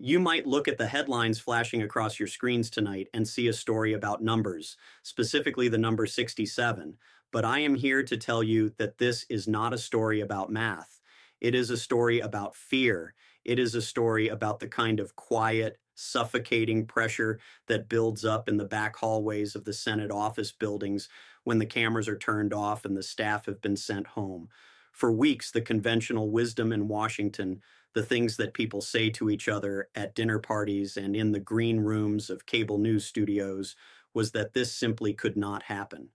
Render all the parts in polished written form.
You might look at the headlines flashing across your screens tonight and see a story about numbers, specifically the number 67. But I am here to tell you that this is not a story about math. It is a story about fear. It is a story about the kind of quiet, suffocating pressure that builds up in the back hallways of the Senate office buildings when the cameras are turned off and the staff have been sent home. For weeks, the conventional wisdom in Washington, the things that people say to each other at dinner parties and in the green rooms of cable news studios, was that this simply could not happen.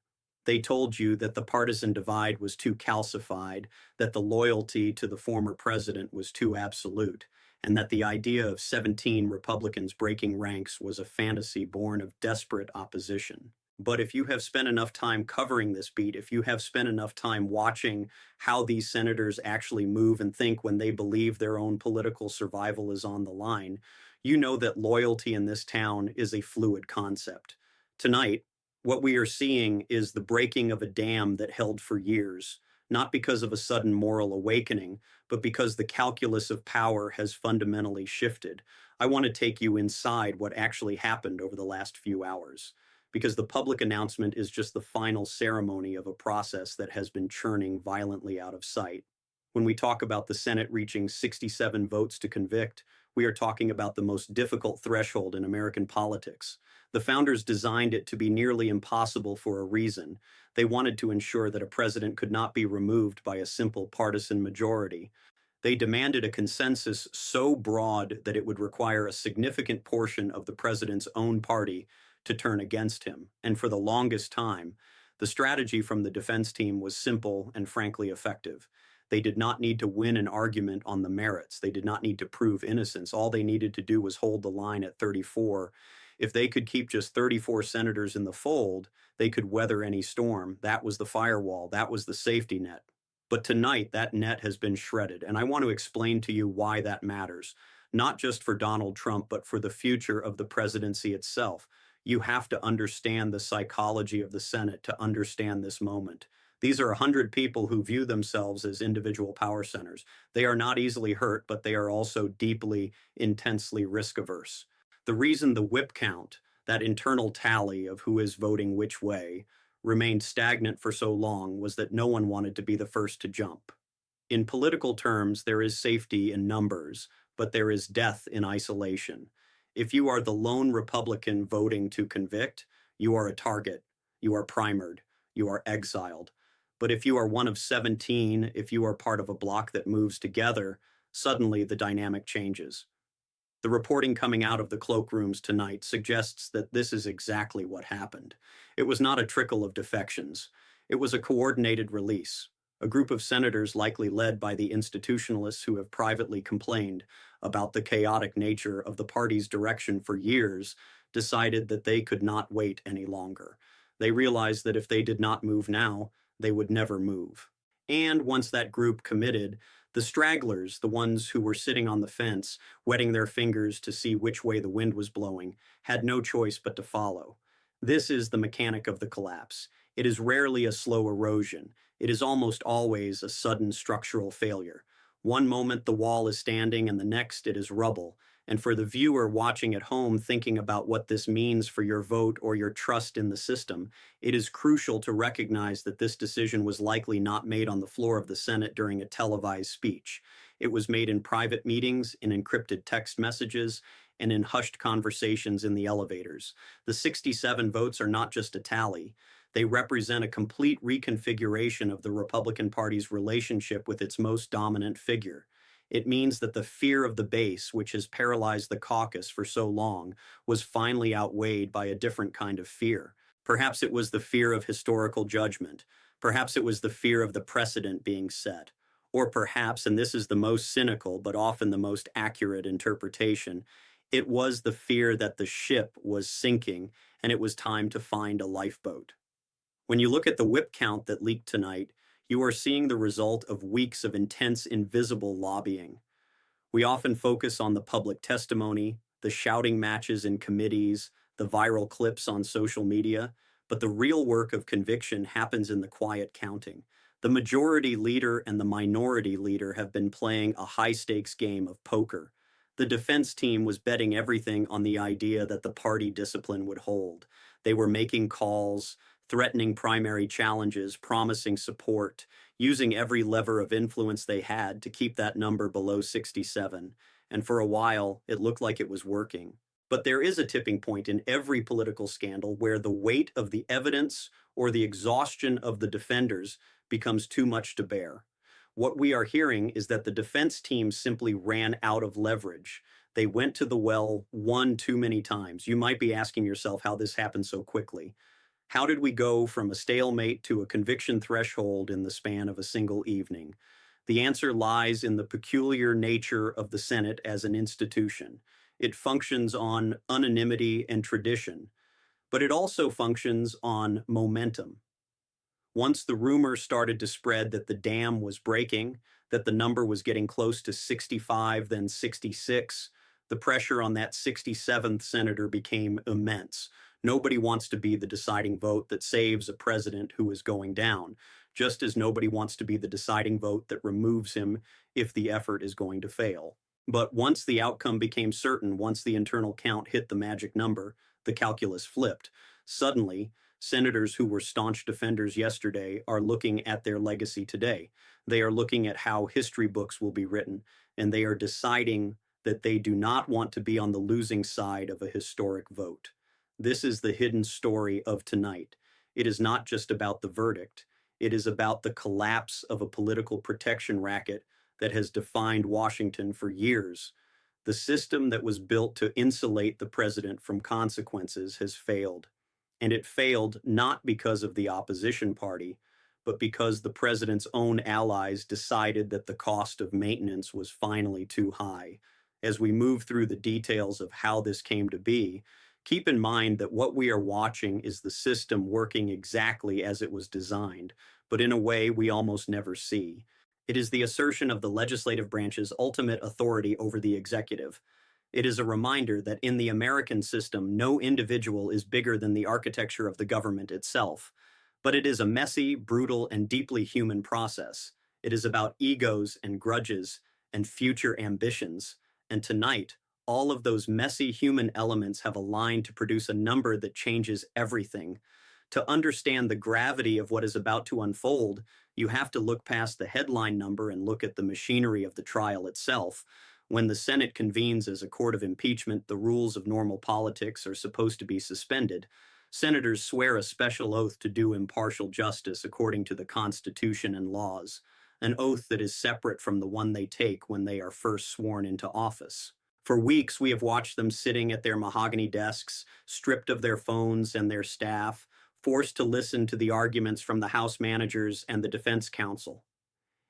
They told you that the partisan divide was too calcified, that the loyalty to the former president was too absolute, and that the idea of 17 Republicans breaking ranks was a fantasy born of desperate opposition. But if you have spent enough time covering this beat, if you have spent enough time watching how these senators actually move and think when they believe their own political survival is on the line, you know that loyalty in this town is a fluid concept. Tonight, what we are seeing is the breaking of a dam that held for years, not because of a sudden moral awakening, but because the calculus of power has fundamentally shifted. I want to take you inside what actually happened over the last few hours, because the public announcement is just the final ceremony of a process that has been churning violently out of sight. When we talk about the Senate reaching 67 votes to convict, we are talking about the most difficult threshold in American politics. The founders designed it to be nearly impossible for a reason. They wanted to ensure that a president could not be removed by a simple partisan majority. They demanded a consensus so broad that it would require a significant portion of the president's own party to turn against him. And for the longest time, the strategy from the defense team was simple and frankly effective. They did not need to win an argument on the merits. They did not need to prove innocence. All they needed to do was hold the line at 34. If they could keep just 34 senators in the fold, they could weather any storm. That was the firewall. That was the safety net. But tonight, that net has been shredded, and I want to explain to you why that matters, not just for Donald Trump, but for the future of the presidency itself. You have to understand the psychology of the Senate to understand this moment. These are 100 people who view themselves as individual power centers. They are not easily hurt, but they are also deeply, intensely risk averse. The reason the whip count, that internal tally of who is voting which way, remained stagnant for so long was that no one wanted to be the first to jump. In political terms, there is safety in numbers, but there is death in isolation. If you are the lone Republican voting to convict, you are a target, you are primered, you are exiled. But if you are one of 17, if you are part of a bloc that moves together, suddenly the dynamic changes. The reporting coming out of the cloakrooms tonight suggests that this is exactly what happened. It was not a trickle of defections. It was a coordinated release. A group of senators, likely led by the institutionalists who have privately complained about the chaotic nature of the party's direction for years, decided that they could not wait any longer. They realized that if they did not move now, they would never move. And once that group committed, the stragglers, the ones who were sitting on the fence, wetting their fingers to see which way the wind was blowing, had no choice but to follow. This is the mechanic of the collapse. It is rarely a slow erosion. It is almost always a sudden structural failure. One moment the wall is standing and the next it is rubble. And for the viewer watching at home thinking about what this means for your vote or your trust in the system, it is crucial to recognize that this decision was likely not made on the floor of the Senate during a televised speech. It was made in private meetings, in encrypted text messages, and in hushed conversations in the elevators. The 67 votes are not just a tally. They represent a complete reconfiguration of the Republican Party's relationship with its most dominant figure. It means that the fear of the base, which has paralyzed the caucus for so long, was finally outweighed by a different kind of fear. Perhaps it was the fear of historical judgment. Perhaps it was the fear of the precedent being set. Or perhaps, and this is the most cynical but often the most accurate interpretation, it was the fear that the ship was sinking and it was time to find a lifeboat. When you look at the whip count that leaked tonight, you are seeing the result of weeks of intense, invisible lobbying. We often focus on the public testimony, the shouting matches in committees, the viral clips on social media, but the real work of conviction happens in the quiet counting. The majority leader and the minority leader have been playing a high-stakes game of poker. The defense team was betting everything on the idea that the party discipline would hold. They were making calls, threatening primary challenges, promising support, using every lever of influence they had to keep that number below 67. And for a while, it looked like it was working. But there is a tipping point in every political scandal where the weight of the evidence or the exhaustion of the defenders becomes too much to bear. What we are hearing is that the defense team simply ran out of leverage. They went to the well one too many times. You might be asking yourself how this happened so quickly. How did we go from a stalemate to a conviction threshold in the span of a single evening? The answer lies in the peculiar nature of the Senate as an institution. It functions on unanimity and tradition, but it also functions on momentum. Once the rumor started to spread that the dam was breaking, that the number was getting close to 65, then 66, the pressure on that 67th senator became immense. Nobody wants to be the deciding vote that saves a president who is going down, just as nobody wants to be the deciding vote that removes him if the effort is going to fail. But once the outcome became certain, once the internal count hit the magic number, the calculus flipped. Suddenly, senators who were staunch defenders yesterday are looking at their legacy today. They are looking at how history books will be written, and they are deciding that they do not want to be on the losing side of a historic vote. This is the hidden story of tonight. It is not just about the verdict. It is about the collapse of a political protection racket that has defined Washington for years. The system that was built to insulate the president from consequences has failed. And it failed not because of the opposition party, but because the president's own allies decided that the cost of maintenance was finally too high. As we move through the details of how this came to be, keep in mind that what we are watching is the system working exactly as it was designed, but in a way we almost never see. It is the assertion of the legislative branch's ultimate authority over the executive. It is a reminder that in the American system, no individual is bigger than the architecture of the government itself. But it is a messy, brutal, and deeply human process. It is about egos and grudges and future ambitions. And tonight, all of those messy human elements have aligned to produce a number that changes everything. To understand the gravity of what is about to unfold, you have to look past the headline number and look at the machinery of the trial itself. When the Senate convenes as a court of impeachment, the rules of normal politics are supposed to be suspended. Senators swear a special oath to do impartial justice according to the Constitution and laws, an oath that is separate from the one they take when they are first sworn into office. For weeks, we have watched them sitting at their mahogany desks, stripped of their phones and their staff, forced to listen to the arguments from the House managers and the defense counsel.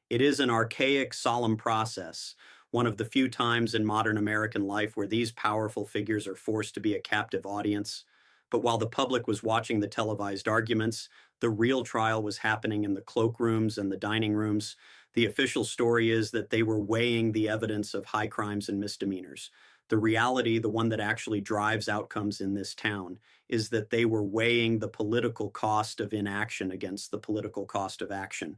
It is an archaic, solemn process, one of the few times in modern American life where these powerful figures are forced to be a captive audience. But while the public was watching the televised arguments, the real trial was happening in the cloakrooms and the dining rooms. The official story is that they were weighing the evidence of high crimes and misdemeanors. The reality, the one that actually drives outcomes in this town, is that they were weighing the political cost of inaction against the political cost of action.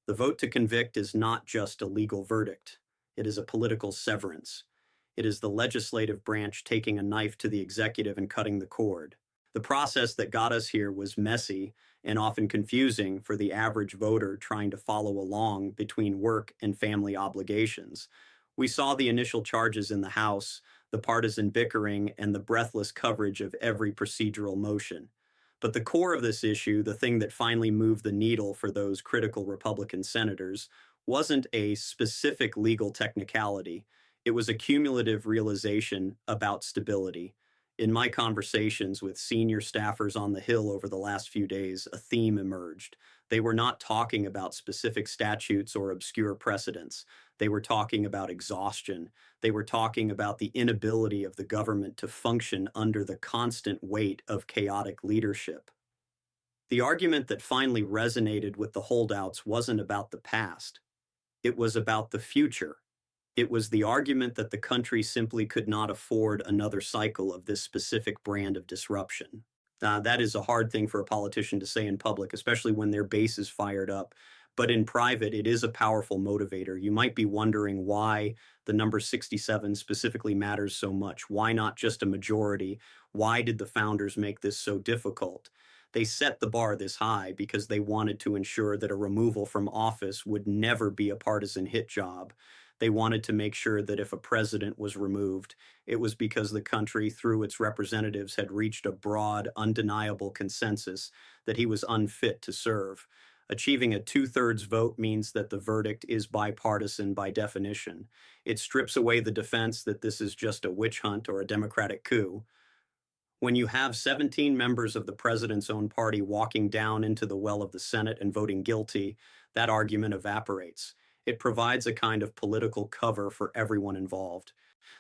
The vote to convict is not just a legal verdict. It is a political severance. It is the legislative branch taking a knife to the executive and cutting the cord. The process that got us here was messy and often confusing for the average voter trying to follow along between work and family obligations. We saw the initial charges in the House, the partisan bickering, and the breathless coverage of every procedural motion. But the core of this issue, the thing that finally moved the needle for those critical Republican senators, wasn't a specific legal technicality. It was a cumulative realization about stability. In my conversations with senior staffers on the Hill over the last few days, a theme emerged. They were not talking about specific statutes or obscure precedents. They were talking about exhaustion. They were talking about the inability of the government to function under the constant weight of chaotic leadership. The argument that finally resonated with the holdouts wasn't about the past. It was about the future. It was the argument that the country simply could not afford another cycle of this specific brand of disruption. That is a hard thing for a politician to say in public, especially when their base is fired up. But in private, it is a powerful motivator. You might be wondering why the number 67 specifically matters so much. Why not just a majority? Why did the founders make this so difficult? They set the bar this high because they wanted to ensure that a removal from office would never be a partisan hit job. They wanted to make sure that if a president was removed, it was because the country, through its representatives, had reached a broad, undeniable consensus that he was unfit to serve. Achieving a two-thirds vote means that the verdict is bipartisan by definition. It strips away the defense that this is just a witch hunt or a Democratic coup. When you have 17 members of the president's own party walking down into the well of the Senate and voting guilty, that argument evaporates. It provides a kind of political cover for everyone involved.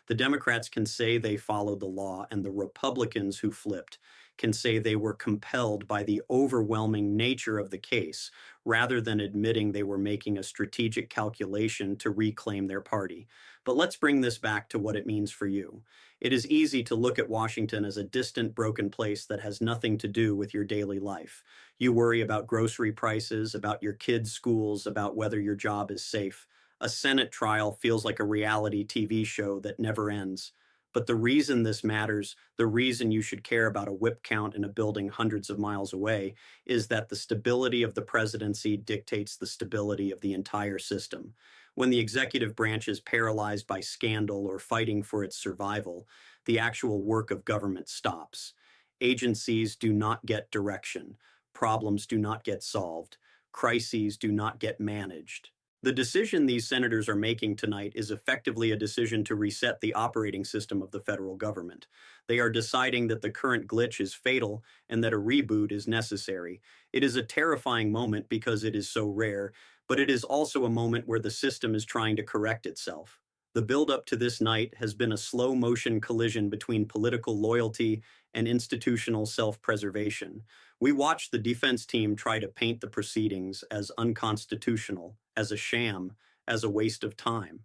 The Democrats can say they followed the law, and the Republicans who flipped can say they were compelled by the overwhelming nature of the case, rather than admitting they were making a strategic calculation to reclaim their party. But let's bring this back to what it means for you. It is easy to look at Washington as a distant, broken place that has nothing to do with your daily life. You worry about grocery prices, about your kids' schools, about whether your job is safe. A Senate trial feels like a reality TV show that never ends. But the reason this matters, the reason you should care about a whip count in a building hundreds of miles away, is that the stability of the presidency dictates the stability of the entire system. When the executive branch is paralyzed by scandal or fighting for its survival, the actual work of government stops. Agencies do not get direction. Problems do not get solved. Crises do not get managed. The decision these senators are making tonight is effectively a decision to reset the operating system of the federal government. They are deciding that the current glitch is fatal and that a reboot is necessary. It is a terrifying moment because it is so rare, but it is also a moment where the system is trying to correct itself. The build-up to this night has been a slow-motion collision between political loyalty and institutional self-preservation. We watched the defense team try to paint the proceedings as unconstitutional, as a sham, as a waste of time.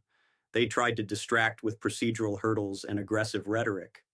They tried to distract with procedural hurdles and aggressive rhetoric.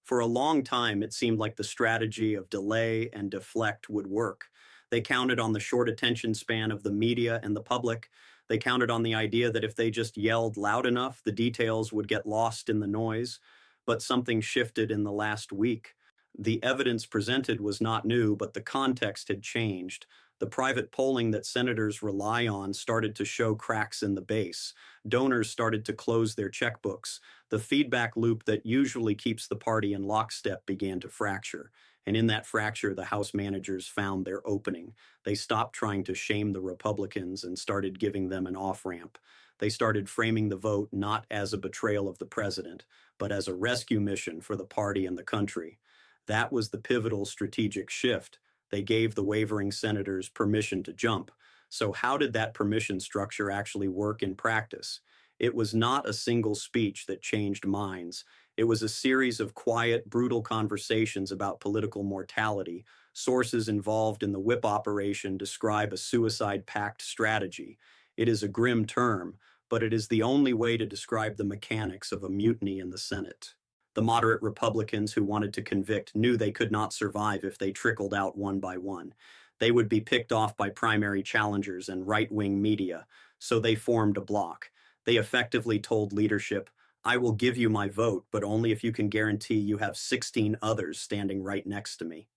For a long time, it seemed like the strategy of delay and deflect would work. They counted on the short attention span of the media and the public. They counted on the idea that if they just yelled loud enough, the details would get lost in the noise. But something shifted in the last week. The evidence presented was not new, but the context had changed. The private polling that senators rely on started to show cracks in the base. Donors started to close their checkbooks. The feedback loop that usually keeps the party in lockstep began to fracture. And in that fracture, the House managers found their opening. They stopped trying to shame the Republicans and started giving them an off-ramp. They started framing the vote not as a betrayal of the president, but as a rescue mission for the party and the country. That was the pivotal strategic shift. They gave the wavering senators permission to jump. So how did that permission structure actually work in practice? It was not a single speech that changed minds. It was a series of quiet, brutal conversations about political mortality. Sources involved in the whip operation describe a suicide pact strategy. It is a grim term, but it is the only way to describe the mechanics of a mutiny in the Senate. The moderate Republicans who wanted to convict knew they could not survive if they trickled out one by one. They would be picked off by primary challengers and right-wing media, so they formed a bloc. They effectively told leadership, "I will give you my vote, but only if you can guarantee you have 16 others standing right next to me."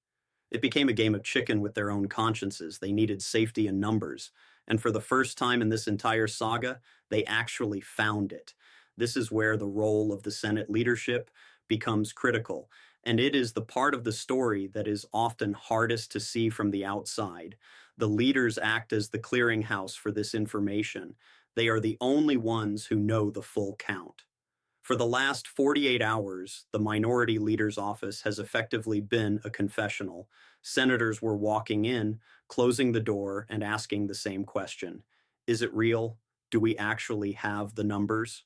It became a game of chicken with their own consciences. They needed safety in numbers. And for the first time in this entire saga, they actually found it. This is where the role of the Senate leadership becomes critical. And it is the part of the story that is often hardest to see from the outside. The leaders act as the clearinghouse for this information. They are the only ones who know the full count. For the last 48 hours, the minority leader's office has effectively been a confessional. Senators were walking in, closing the door, and asking the same question. Is it real? Do we actually have the numbers?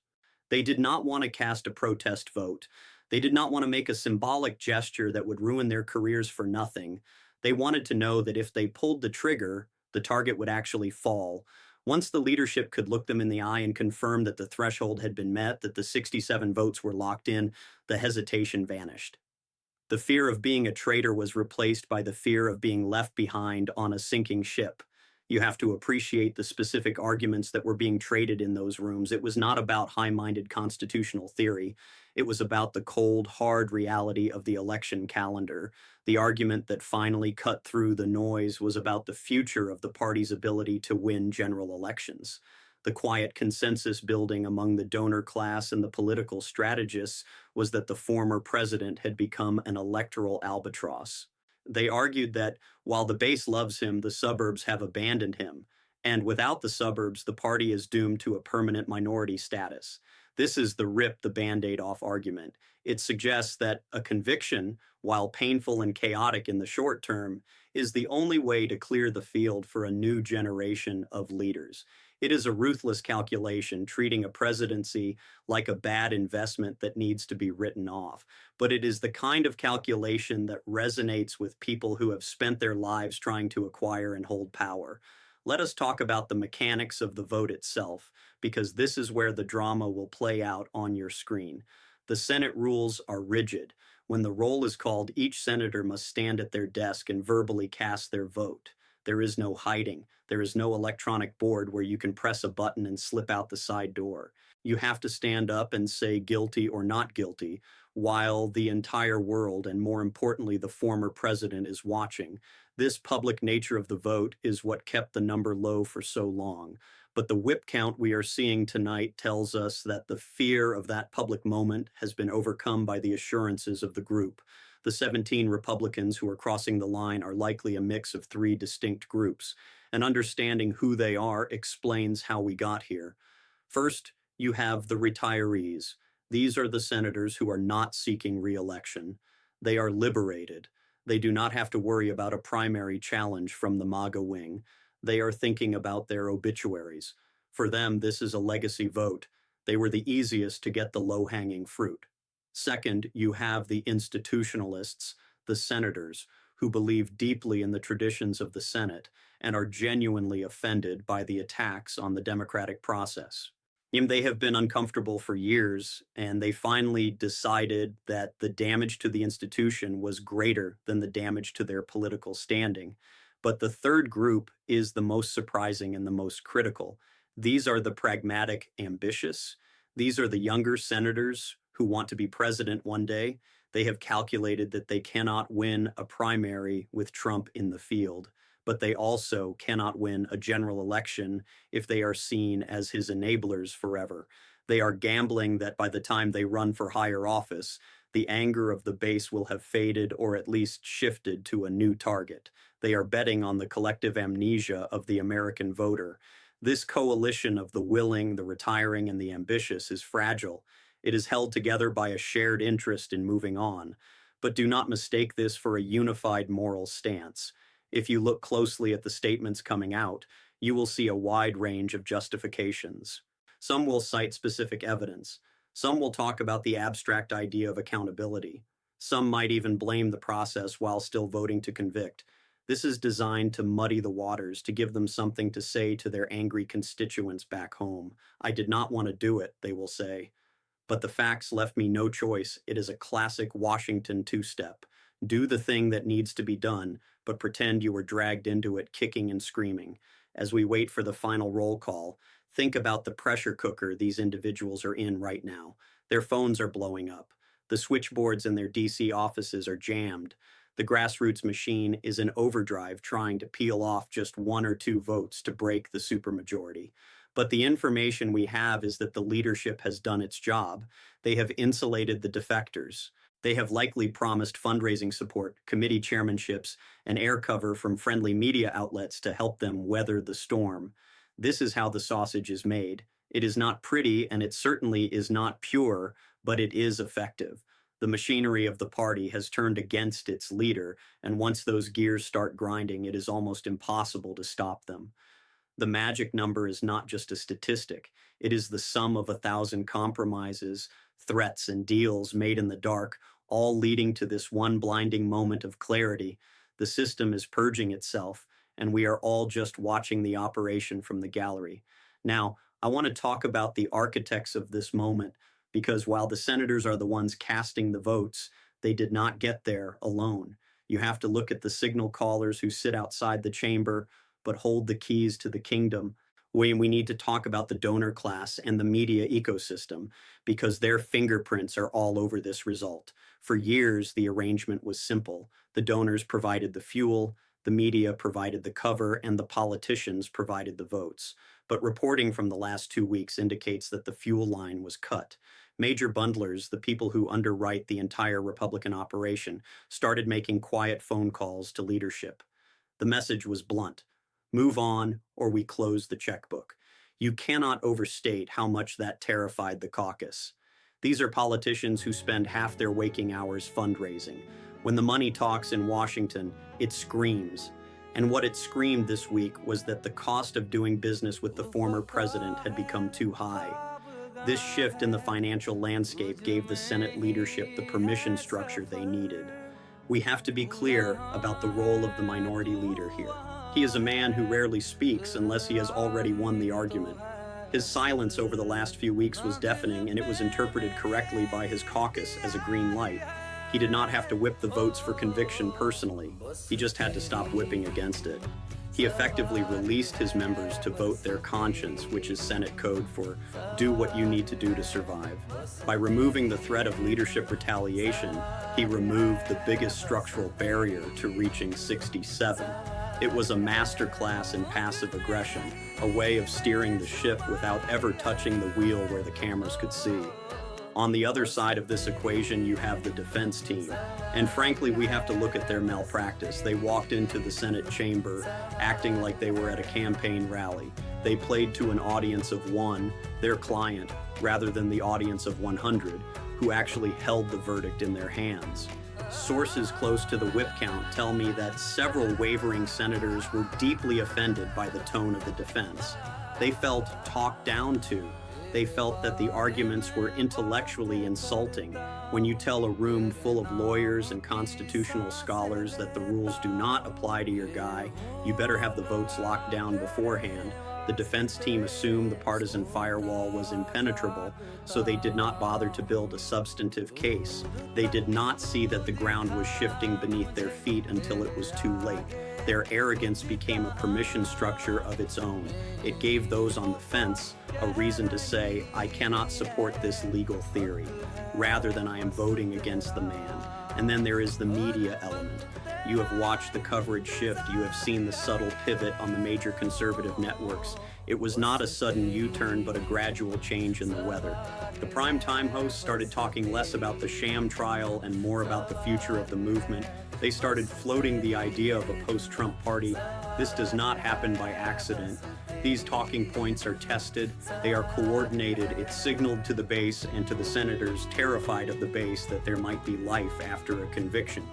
They did not want to cast a protest vote. They did not want to make a symbolic gesture that would ruin their careers for nothing. They wanted to know that if they pulled the trigger, the target would actually fall. Once the leadership could look them in the eye and confirm that the threshold had been met, that the 67 votes were locked in, the hesitation vanished. The fear of being a traitor was replaced by the fear of being left behind on a sinking ship. You have to appreciate the specific arguments that were being traded in those rooms. It was not about high-minded constitutional theory. It was about the cold, hard reality of the election calendar. The argument that finally cut through the noise was about the future of the party's ability to win general elections. The quiet consensus building among the donor class and the political strategists was that the former president had become an electoral albatross. They argued that while the base loves him, the suburbs have abandoned him, and without the suburbs, the party is doomed to a permanent minority status. This is the rip the band-aid off argument. It suggests that a conviction, while painful and chaotic in the short term, is the only way to clear the field for a new generation of leaders. It is a ruthless calculation, treating a presidency like a bad investment that needs to be written off. But it is the kind of calculation that resonates with people who have spent their lives trying to acquire and hold power. Let us talk about the mechanics of the vote itself, because this is where the drama will play out on your screen. The Senate rules are rigid. When the roll is called, each senator must stand at their desk and verbally cast their vote. There is no hiding. There is no electronic board where you can press a button and slip out the side door. You have to stand up and say guilty or not guilty while the entire world, and more importantly, the former president, is watching. This public nature of the vote is what kept the number low for so long. But the whip count we are seeing tonight tells us that the fear of that public moment has been overcome by the assurances of the group. The 17 Republicans who are crossing the line are likely a mix of three distinct groups, and understanding who they are explains how we got here. First, you have the retirees. These are the senators who are not seeking re-election. They are liberated. They do not have to worry about a primary challenge from the MAGA wing. They are thinking about their obituaries. For them, this is a legacy vote. They were the easiest to get the low-hanging fruit. Second, you have the institutionalists, the senators, who believe deeply in the traditions of the Senate and are genuinely offended by the attacks on the democratic process. They have been uncomfortable for years, and they finally decided that the damage to the institution was greater than the damage to their political standing. But the third group is the most surprising and the most critical. These are the pragmatic ambitious. These are the younger senators who want to be president one day. They have calculated that they cannot win a primary with Trump in the field, but they also cannot win a general election if they are seen as his enablers forever. They are gambling that by the time they run for higher office, the anger of the base will have faded or at least shifted to a new target. They are betting on the collective amnesia of the American voter. This coalition of the willing, the retiring, and the ambitious is fragile. It is held together by a shared interest in moving on. But do not mistake this for a unified moral stance. If you look closely at the statements coming out, you will see a wide range of justifications. Some will cite specific evidence. Some will talk about the abstract idea of accountability. Some might even blame the process while still voting to convict. This is designed to muddy the waters, to give them something to say to their angry constituents back home. I did not want to do it, they will say. But the facts left me no choice. It is a classic Washington two-step. Do the thing that needs to be done, but pretend you were dragged into it kicking and screaming. As we wait for the final roll call, think about the pressure cooker these individuals are in right now. Their phones are blowing up. The switchboards in their DC offices are jammed. The grassroots machine is in overdrive trying to peel off just one or two votes to break the supermajority. But the information we have is that the leadership has done its job. They have insulated the defectors. They have likely promised fundraising support, committee chairmanships, and air cover from friendly media outlets to help them weather the storm. This is how the sausage is made. It is not pretty, and it certainly is not pure, but it is effective. The machinery of the party has turned against its leader, and once those gears start grinding, it is almost impossible to stop them. The magic number is not just a statistic. It is the sum of 1,000 compromises, threats, and deals made in the dark, all leading to this one blinding moment of clarity. The system is purging itself, and we are all just watching the operation from the gallery. Now, I want to talk about the architects of this moment, because while the senators are the ones casting the votes, they did not get there alone. You have to look at the signal callers who sit outside the chamber, but hold the keys to the kingdom. We need to talk about the donor class and the media ecosystem because their fingerprints are all over this result. For years, the arrangement was simple. The donors provided the fuel, the media provided the cover, and the politicians provided the votes. But reporting from the last 2 weeks indicates that the fuel line was cut. Major bundlers, the people who underwrite the entire Republican operation, started making quiet phone calls to leadership. The message was blunt: move on, or we close the checkbook. You cannot overstate how much that terrified the caucus. These are politicians who spend half their waking hours fundraising. When the money talks in Washington, it screams. And what it screamed this week was that the cost of doing business with the former president had become too high. This shift in the financial landscape gave the Senate leadership the permission structure they needed. We have to be clear about the role of the minority leader here. He is a man who rarely speaks unless he has already won the argument. His silence over the last few weeks was deafening, and it was interpreted correctly by his caucus as a green light. He did not have to whip the votes for conviction personally. He just had to stop whipping against it. He effectively released his members to vote their conscience, which is Senate code for do what you need to do to survive. By removing the threat of leadership retaliation, he removed the biggest structural barrier to reaching 67. It was a masterclass in passive aggression, a way of steering the ship without ever touching the wheel where the cameras could see. On the other side of this equation, you have the defense team. And frankly, we have to look at their malpractice. They walked into the Senate chamber acting like they were at a campaign rally. They played to an audience of one, their client, rather than the audience of 100, who actually held the verdict in their hands. Sources close to the whip count tell me that several wavering senators were deeply offended by the tone of the defense. They felt talked down to. They felt that the arguments were intellectually insulting. When you tell a room full of lawyers and constitutional scholars that the rules do not apply to your guy, you better have the votes locked down beforehand. The defense team assumed the partisan firewall was impenetrable, so they did not bother to build a substantive case. They did not see that the ground was shifting beneath their feet until it was too late. Their arrogance became a permission structure of its own. It gave those on the fence a reason to say, I cannot support this legal theory, rather than I am voting against the man. And then there is the media element. You have watched the coverage shift. You have seen the subtle pivot on the major conservative networks. It was not a sudden U-turn, but a gradual change in the weather. The primetime hosts started talking less about the sham trial and more about the future of the movement. They started floating the idea of a post-Trump party. This does not happen by accident. These talking points are tested, they are coordinated. It signaled to the base and to the senators terrified of the base that there might be life after a conviction.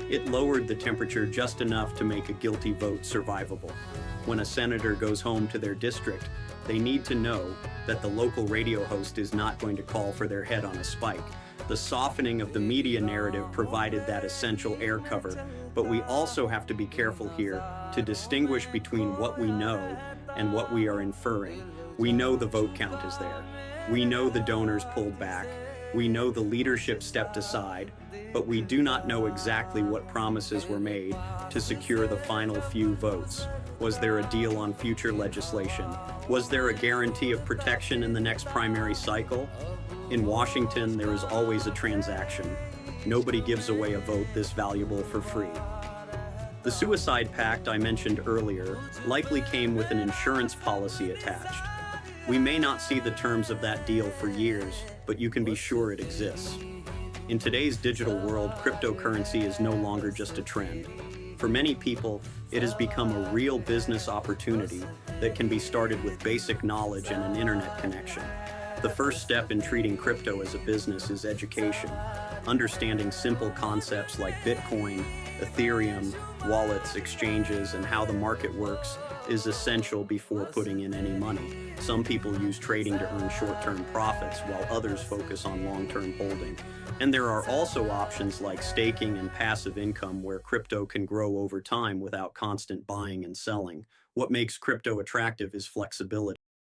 It lowered the temperature just enough to make a guilty vote survivable. When a senator goes home to their district, they need to know that the local radio host is not going to call for their head on a spike. The softening of the media narrative provided that essential air cover, but we also have to be careful here to distinguish between what we know and what we are inferring. We know the vote count is there. We know the donors pulled back. We know the leadership stepped aside, but we do not know exactly what promises were made to secure the final few votes. Was there a deal on future legislation? Was there a guarantee of protection in the next primary cycle? In Washington, there is always a transaction. Nobody gives away a vote this valuable for free. The suicide pact I mentioned earlier likely came with an insurance policy attached. We may not see the terms of that deal for years, but you can be sure it exists. In today's digital world, cryptocurrency is no longer just a trend. For many people, it has become a real business opportunity that can be started with basic knowledge and an internet connection. The first step in treating crypto as a business is education. Understanding simple concepts like Bitcoin, Ethereum, wallets, exchanges, and how the market works is essential before putting in any money. Some people use trading to earn short-term profits, while others focus on long-term holding. And there are also options like staking and passive income where crypto can grow over time without constant buying and selling. What makes crypto attractive is flexibility.